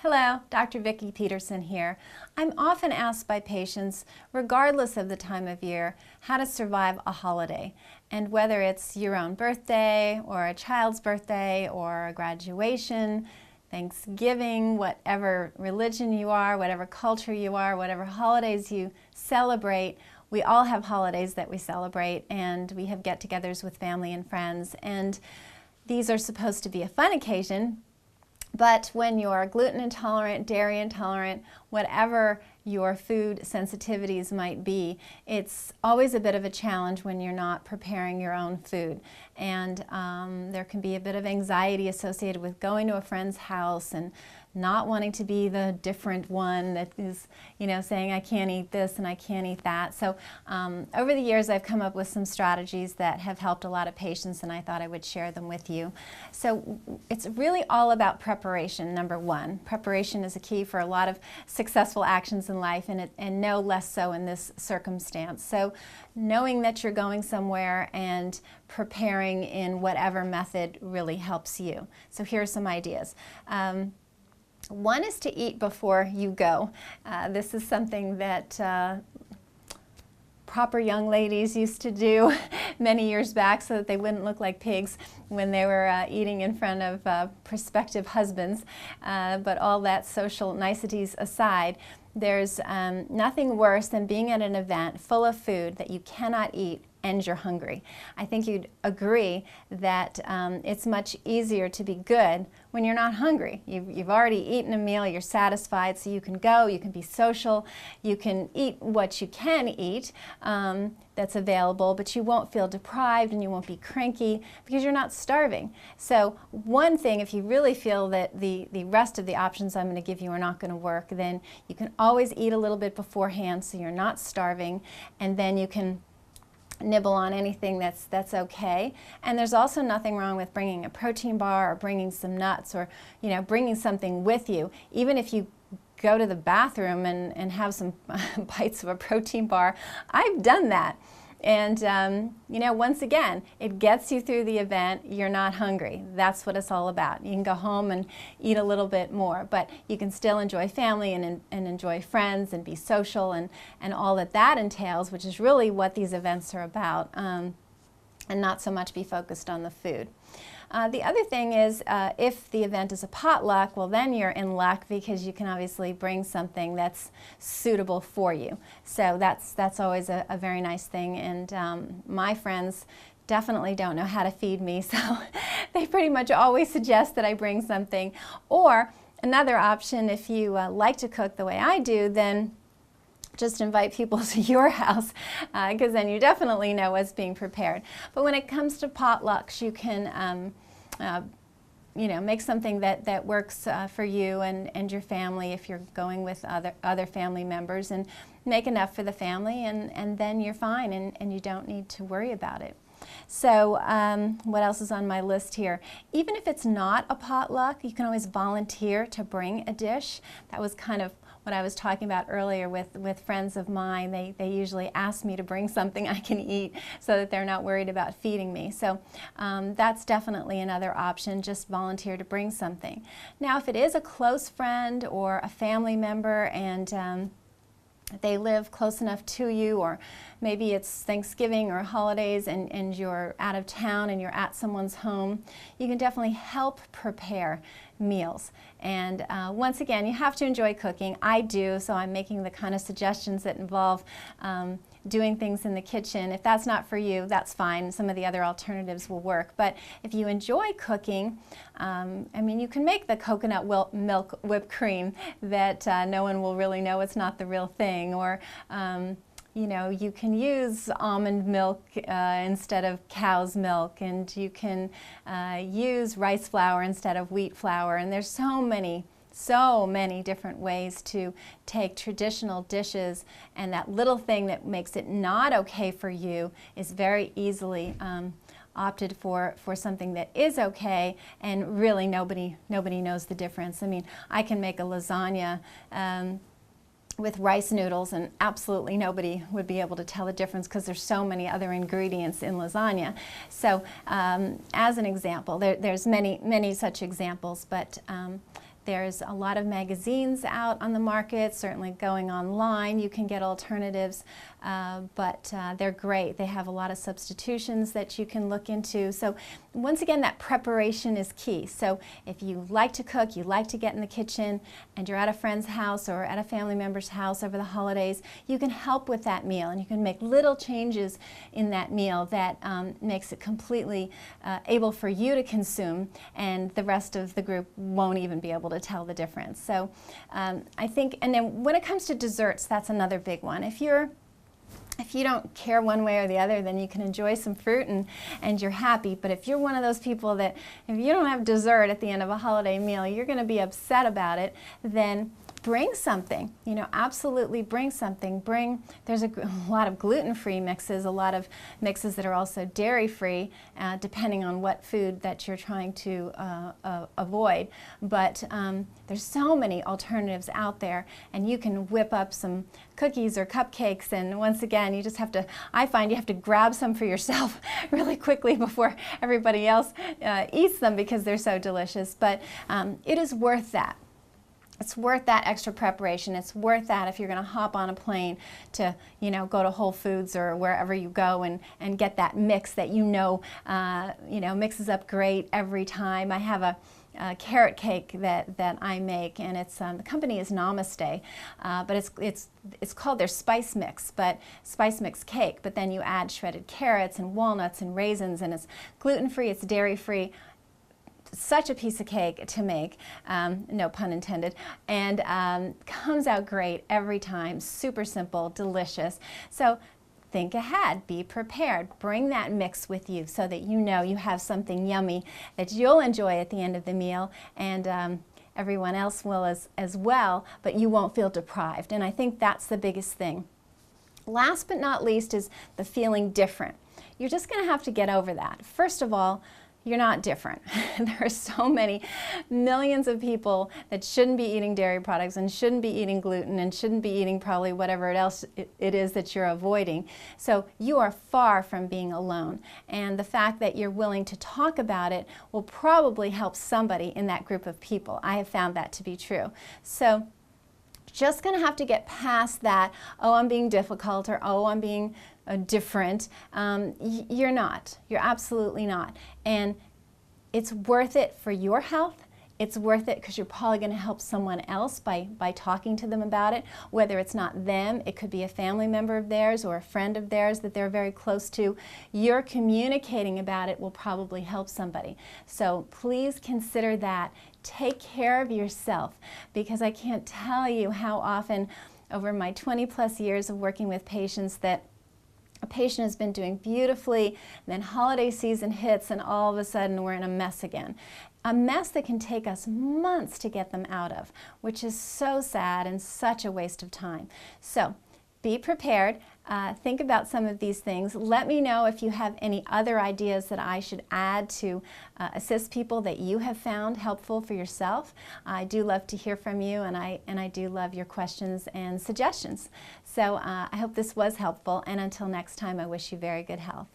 Hello, Dr. Vikki Petersen here. I'm often asked by patients, regardless of the time of year, how to survive a holiday. And whether it's your own birthday, or a child's birthday, or a graduation, Thanksgiving, whatever religion you are, whatever culture you are, whatever holidays you celebrate, we all have holidays that we celebrate, and we have get-togethers with family and friends. And these are supposed to be a fun occasion. But when you're gluten intolerant, dairy intolerant, whatever your food sensitivities might be, it's always a bit of a challenge when you're not preparing your own food. And there can be a bit of anxiety associated with going to a friend's house and not wanting to be the different one that is, saying I can't eat this and I can't eat that. So over the years I've come up with some strategies that have helped a lot of patients, and I thought I would share them with you. So it's really all about preparation, number one. Preparation is a key for a lot of successful actions in life, and no less so in this circumstance. So knowing that you're going somewhere and preparing in whatever method really helps you. So here are some ideas. One is to eat before you go. This is something that proper young ladies used to do many years back so that they wouldn't look like pigs when they were eating in front of prospective husbands. But all that social niceties aside, there's nothing worse than being at an event full of food that you cannot eat and you're hungry. I think you'd agree that it's much easier to be good when you're not hungry. You've already eaten a meal, you're satisfied, so you can go, you can be social, you can eat what you can eat that's available, but you won't feel deprived and you won't be cranky because you're not starving. So one thing, if you really feel that the rest of the options I'm going to give you are not going to work, then you can always eat a little bit beforehand so you're not starving, and then you can nibble on anything that's okay. And there's also nothing wrong with bringing a protein bar or bringing some nuts or bringing something with you. Even if you go to the bathroom and have some bites of a protein bar, I've done that. And once again, it gets you through the event. You're not hungry. That's what it's all about. You can go home and eat a little bit more, but you can still enjoy family and enjoy friends and be social and all that entails, which is really what these events are about, and not so much be focused on the food. The other thing is, if the event is a potluck, well then you're in luck because you can obviously bring something that's suitable for you. So that's always a very nice thing, and my friends definitely don't know how to feed me, so they pretty much always suggest that I bring something. Or another option, if you like to cook the way I do, then just invite people to your house, because then you definitely know what's being prepared. But when it comes to potlucks, you can make something that works for you and your family if you're going with other family members, and make enough for the family, and then you're fine, and you don't need to worry about it. So what else is on my list here? Even if it's not a potluck, you can always volunteer to bring a dish. That was kind of what I was talking about earlier with friends of mine. They usually ask me to bring something I can eat so that they're not worried about feeding me. So that's definitely another option, just volunteer to bring something. Now if it is a close friend or a family member and they live close enough to you, or maybe it's Thanksgiving or holidays and you're out of town and you're at someone's home, you can definitely help prepare meals. And once again, you have to enjoy cooking. I do, so I'm making the kind of suggestions that involve doing things in the kitchen. If that's not for you, that's fine. Some of the other alternatives will work. But if you enjoy cooking, you can make the coconut milk whipped cream that no one will really know it's not the real thing. Or you can use almond milk instead of cow's milk, and you can use rice flour instead of wheat flour. And there's so many different ways to take traditional dishes, and that little thing that makes it not okay for you is very easily opted for something that is okay, and really nobody knows the difference. I mean, I can make a lasagna with rice noodles, and absolutely nobody would be able to tell the difference because there's so many other ingredients in lasagna. So as an example, there's many such examples, but There's a lot of magazines out on the market, certainly going online. You can get alternatives, but they're great. They have a lot of substitutions that you can look into. So once again, that preparation is key. So if you like to cook, you like to get in the kitchen, and you're at a friend's house or at a family member's house over the holidays, you can help with that meal, and you can make little changes in that meal that makes it completely able for you to consume, and the rest of the group won't even be able to tell the difference. So I think, and then when it comes to desserts, that's another big one. If you don't care one way or the other, then you can enjoy some fruit and you're happy. But if you're one of those people that if you don't have dessert at the end of a holiday meal, you're going to be upset about it, then bring something. You know, absolutely bring something. There's a lot of gluten-free mixes, a lot of mixes that are also dairy-free, depending on what food that you're trying to avoid. But there's so many alternatives out there, and you can whip up some cookies or cupcakes, and once again, you just have to, I find you have to grab some for yourself really quickly before everybody else eats them because they're so delicious. But it is worth that. It's worth that extra preparation. It's worth that if you're going to hop on a plane to, you know, go to Whole Foods or wherever you go and get that mix that you know mixes up great every time. I have a carrot cake that I make, and it's the company is Namaste, but it's called their spice mix cake. But then you add shredded carrots and walnuts and raisins, and it's gluten-free, it's dairy-free. Such a piece of cake to make, no pun intended, and comes out great every time. Super simple, delicious. So think ahead, be prepared, bring that mix with you so that you know you have something yummy that you'll enjoy at the end of the meal, and everyone else will as well, but you won't feel deprived. And I think that's the biggest thing. Last but not least is the feeling different. You're just going to have to get over that. First of all, you're not different. There are so many millions of people that shouldn't be eating dairy products and shouldn't be eating gluten and shouldn't be eating probably whatever else it is that you're avoiding. So you are far from being alone. And the fact that you're willing to talk about it will probably help somebody in that group of people. I have found that to be true. So just going to have to get past that, oh, I'm being difficult, or oh, I'm being different. You're not. You're absolutely not. And it's worth it for your health. It's worth it because you're probably going to help someone else by talking to them about it. Whether it's not them, it could be a family member of theirs or a friend of theirs that they're very close to. You're communicating about it will probably help somebody. So please consider that. Take care of yourself, because I can't tell you how often over my 20+ years of working with patients that a patient has been doing beautifully, and then holiday season hits and all of a sudden we're in a mess again. A mess that can take us months to get them out of, which is so sad and such a waste of time. So be prepared. Think about some of these things. Let me know if you have any other ideas that I should add to assist people that you have found helpful for yourself. I do love to hear from you, and I do love your questions and suggestions. So I hope this was helpful, and until next time, I wish you very good health.